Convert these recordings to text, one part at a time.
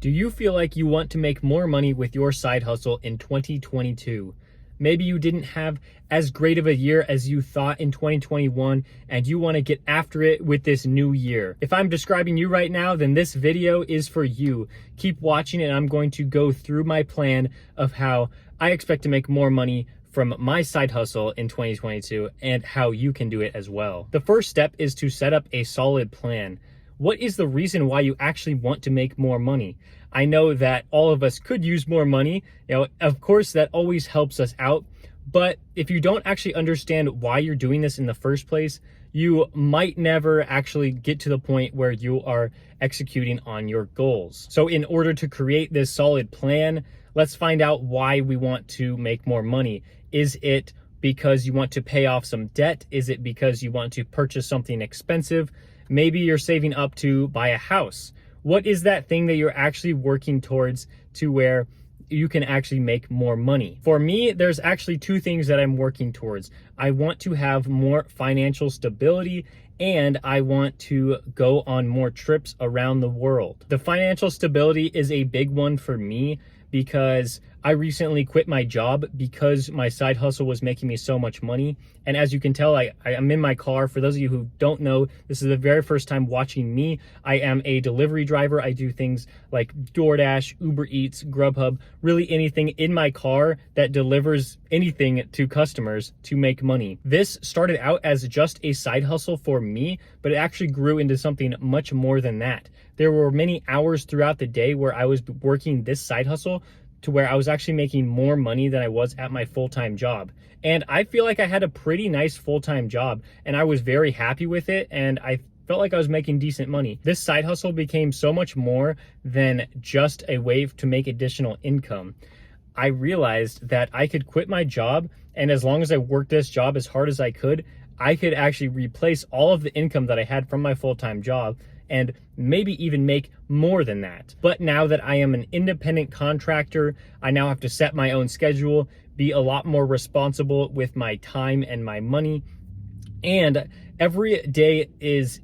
Do you feel like you want to make more money with your side hustle in 2022? Maybe you didn't have as great of a year as you thought in 2021 and you want to get after it with this new year. If I'm describing you right now, then this video is for you. Keep watching and I'm going to go through my plan of how I expect to make more money from my side hustle in 2022 and how you can do it as well. The first step is to set up a solid plan. What is the reason why you actually want to make more money? I know that all of us could use more money. Of course, that always helps us out. But if you don't actually understand why you're doing this in the first place, you might never actually get to the point where you are executing on your goals. So in order to create this solid plan, let's find out why we want to make more money. Is it because you want to pay off some debt? Is it because you want to purchase something expensive? Maybe you're saving up to buy a house. What is that thing that you're actually working towards to where you can actually make more money? For me, there's actually two things that I'm working towards. I want to have more financial stability and I want to go on more trips around the world. The financial stability is a big one for me because I recently quit my job because my side hustle was making me so much money. And as you can tell, I'm in my car. For those of you who don't know, this is the very first time watching me. I am a delivery driver. I do things like DoorDash, Uber Eats, Grubhub, really anything in my car that delivers anything to customers to make money. This started out as just a side hustle for me, but it actually grew into something much more than that. There were many hours throughout the day where I was working this side hustle to where I was actually making more money than I was at my full-time job. And I feel like I had a pretty nice full-time job and I was very happy with it and I felt like I was making decent money. This side hustle became so much more than just a way to make additional income. I realized that I could quit my job and as long as I worked this job as hard as I could actually replace all of the income that I had from my full-time job and maybe even make more than that. But now that I am an independent contractor, I now have to set my own schedule, be a lot more responsible with my time and my money. And every day is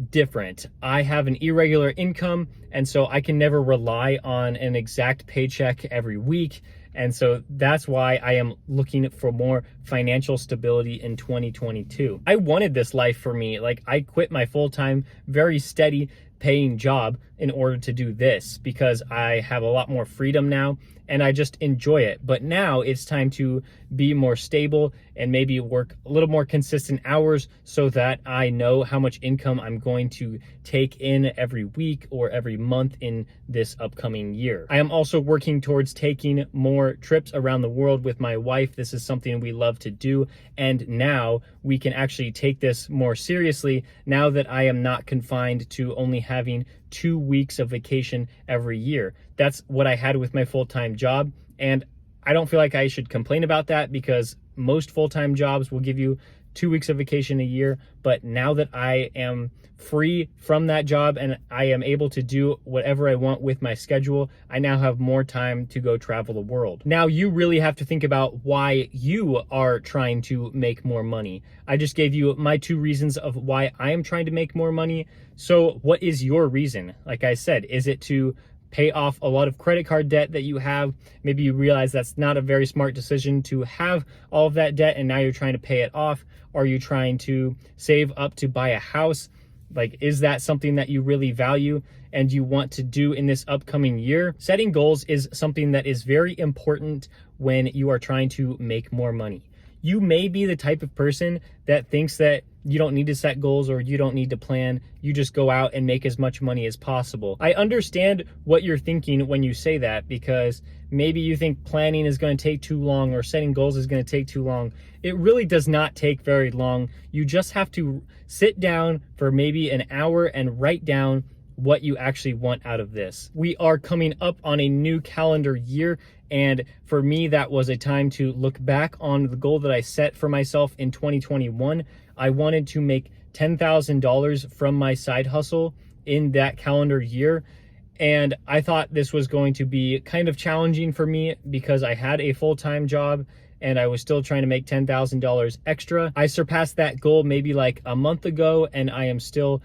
different. I have an irregular income, and so I can never rely on an exact paycheck every week. And so that's why I am looking for more financial stability in 2022. I wanted this life for me. Like I quit my full-time, very steady paying job in order to do this because I have a lot more freedom now and I just enjoy it. But now it's time to be more stable and maybe work a little more consistent hours so that I know how much income I'm going to take in every week or every month in this upcoming year. I am also working towards taking more trips around the world with my wife. This is something we love to do. And now we can actually take this more seriously now that I am not confined to only having 2 weeks of vacation every year. That's what I had with my full-time job. And I don't feel like I should complain about that because most full-time jobs will give you 2 weeks of vacation a year. But now that I am free from that job and I am able to do whatever I want with my schedule, I now have more time to go travel the world. Now you really have to think about why you are trying to make more money. I just gave you my 2 reasons of why I am trying to make more money. So what is your reason? Like I said, is it to pay off a lot of credit card debt that you have? Maybe you realize that's not a very smart decision to have all of that debt and now you're trying to pay it off. Are you trying to save up to buy a house? Like, is that something that you really value and you want to do in this upcoming year? Setting goals is something that is very important when you are trying to make more money. You may be the type of person that thinks that you don't need to set goals or you don't need to plan. You just go out and make as much money as possible. I understand what you're thinking when you say that because maybe you think planning is going to take too long or setting goals is going to take too long. It really does not take very long. You just have to sit down for maybe an hour and write down what you actually want out of this. We are coming up on a new calendar year. And for me, that was a time to look back on the goal that I set for myself in 2021. I wanted to make $10,000 from my side hustle in that calendar year. And I thought this was going to be kind of challenging for me because I had a full-time job and I was still trying to make $10,000 extra. I surpassed that goal maybe like a month ago and I am still,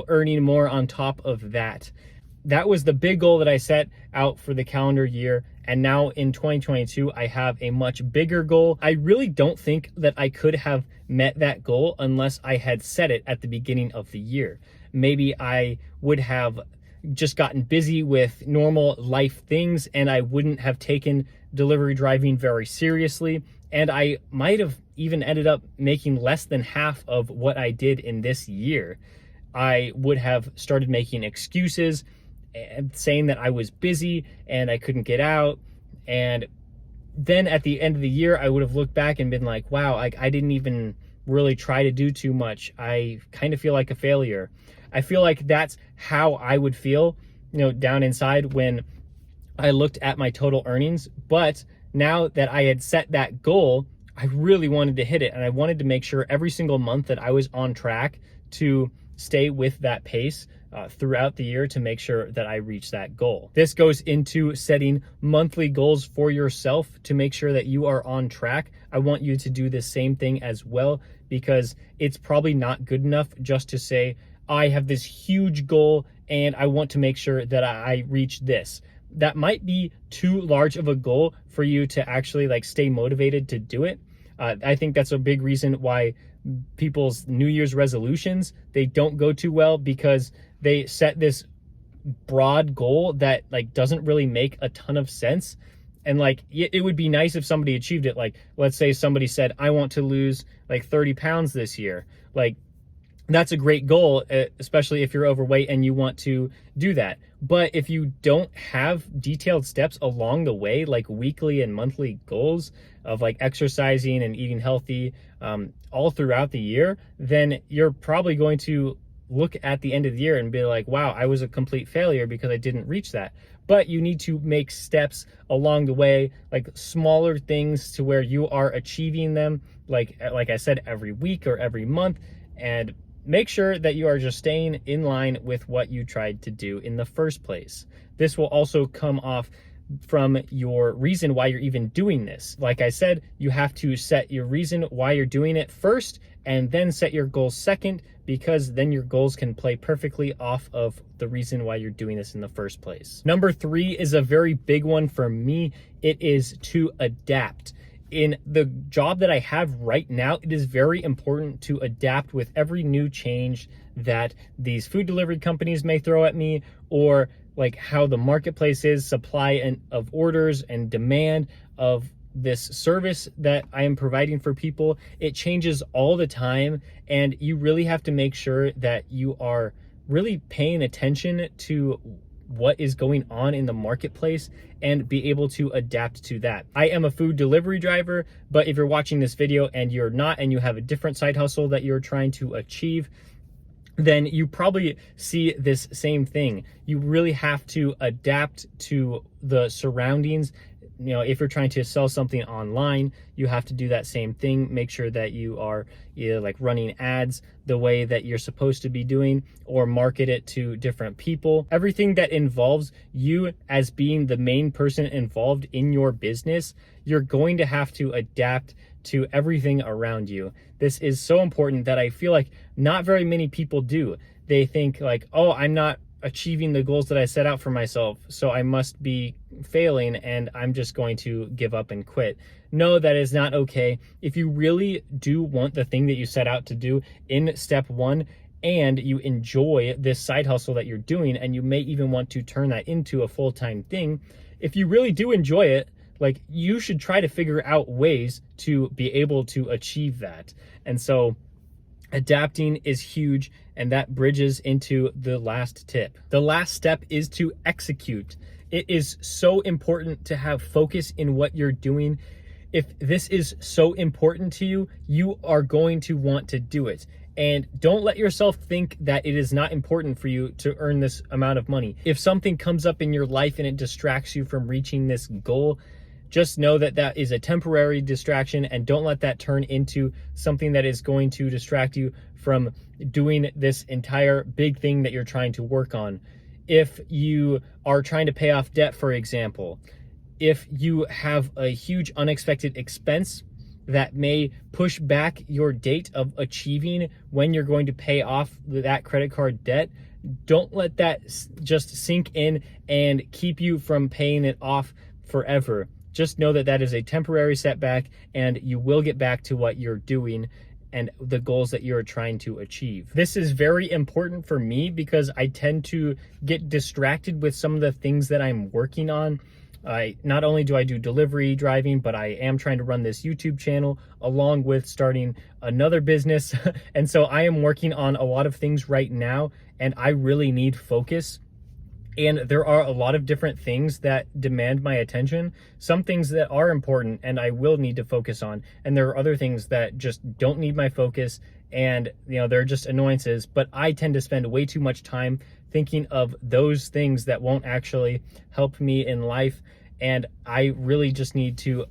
earning more on top of that. that was the big goal that I set out for the calendar year. And now in 2022, I have a much bigger goal. I really don't think that I could have met that goal unless I had set it at the beginning of the year. Maybe I would have just gotten busy with normal life things and I wouldn't have taken delivery driving very seriously. And I might have even ended up making less than half of what I did in this year. I would have started making excuses and saying that I was busy and I couldn't get out. And then at the end of the year, I would have looked back and been like, wow, I didn't even really try to do too much. I kind of feel like a failure. I feel like that's how I would feel, down inside when I looked at my total earnings. But now that I had set that goal, I really wanted to hit it. And I wanted to make sure every single month that I was on track to stay with that pace throughout the year to make sure that I reach that goal. This goes into setting monthly goals for yourself to make sure that you are on track. I want you to do the same thing as well, because it's probably not good enough just to say, I have this huge goal and I want to make sure that I reach this. That might be too large of a goal for you to actually stay motivated to do it. I think that's a big reason why people's New Year's resolutions, they don't go too well, because they set this broad goal that doesn't really make a ton of sense. And it would be nice if somebody achieved it. Let's say somebody said, I want to lose 30 pounds this year. That's a great goal, especially if you're overweight and you want to do that. But if you don't have detailed steps along the way, like weekly and monthly goals of exercising and eating healthy all throughout the year, then you're probably going to look at the end of the year and be like, wow, I was a complete failure because I didn't reach that. But you need to make steps along the way, smaller things to where you are achieving them, like I said, every week or every month, and make sure that you are just staying in line with what you tried to do in the first place. This will also come off from your reason why you're even doing this. Like I said, you have to set your reason why you're doing it first, and then set your goals second, because then your goals can play perfectly off of the reason why you're doing this in the first place. Number 3 is a very big one for me. It is to adapt. In the job that I have right now, it is very important to adapt with every new change that these food delivery companies may throw at me, or how the marketplace is, supply and of orders and demand of this service that I am providing for people. It changes all the time, and you really have to make sure that you are really paying attention to what is going on in the marketplace and be able to adapt to that. I am a food delivery driver, but if you're watching this video and you're not, and you have a different side hustle that you're trying to achieve, then you probably see this same thing. You really have to adapt to the surroundings. If you're trying to sell something online, you have to do that same thing. Make sure that you are either running ads the way that you're supposed to be doing, or market it to different people. Everything that involves you as being the main person involved in your business, you're going to have to adapt to everything around you. This is so important that I feel like not very many people do. They think oh, I'm not achieving the goals that I set out for myself, so I must be failing and I'm just going to give up and quit. No, that is not okay. If you really do want the thing that you set out to do in step 1, and you enjoy this side hustle that you're doing, and you may even want to turn that into a full-time thing, if you really do enjoy it, you should try to figure out ways to be able to achieve that. And so adapting is huge, and that bridges into the last tip. The last step is to execute. It is so important to have focus in what you're doing. If this is so important to you, you are going to want to do it. And don't let yourself think that it is not important for you to earn this amount of money. If something comes up in your life and it distracts you from reaching this goal, just know that that is a temporary distraction, and don't let that turn into something that is going to distract you from doing this entire big thing that you're trying to work on. If you are trying to pay off debt, for example, if you have a huge unexpected expense that may push back your date of achieving when you're going to pay off that credit card debt, Don't let that just sink in and keep you from paying it off forever. Just know that that is a temporary setback, and you will get back to what you're doing and the goals that you're trying to achieve. This is very important for me because I tend to get distracted with some of the things that I'm working on. Not only do I do delivery driving, but I am trying to run this YouTube channel along with starting another business. And so I am working on a lot of things right now, and I really need focus. And there are a lot of different things that demand my attention. Some things that are important and I will need to focus on. And there are other things that just don't need my focus, and they're just annoyances. But I tend to spend way too much time thinking of those things that won't actually help me in life. And I really just need to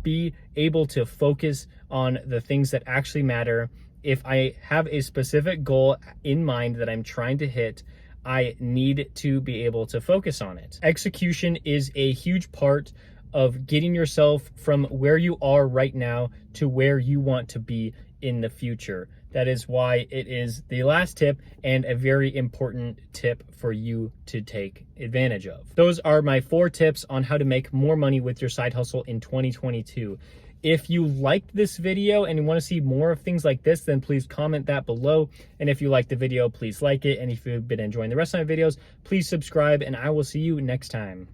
be able to focus on the things that actually matter. If I have a specific goal in mind that I'm trying to hit, I need to be able to focus on it. Execution is a huge part of getting yourself from where you are right now to where you want to be in the future. That is why it is the last tip and a very important tip for you to take advantage of. Those are my 4 tips on how to make more money with your side hustle in 2022. If you liked this video and you want to see more of things like this, then please comment that below. And if you liked the video, please like it. And if you've been enjoying the rest of my videos, please subscribe, and I will see you next time.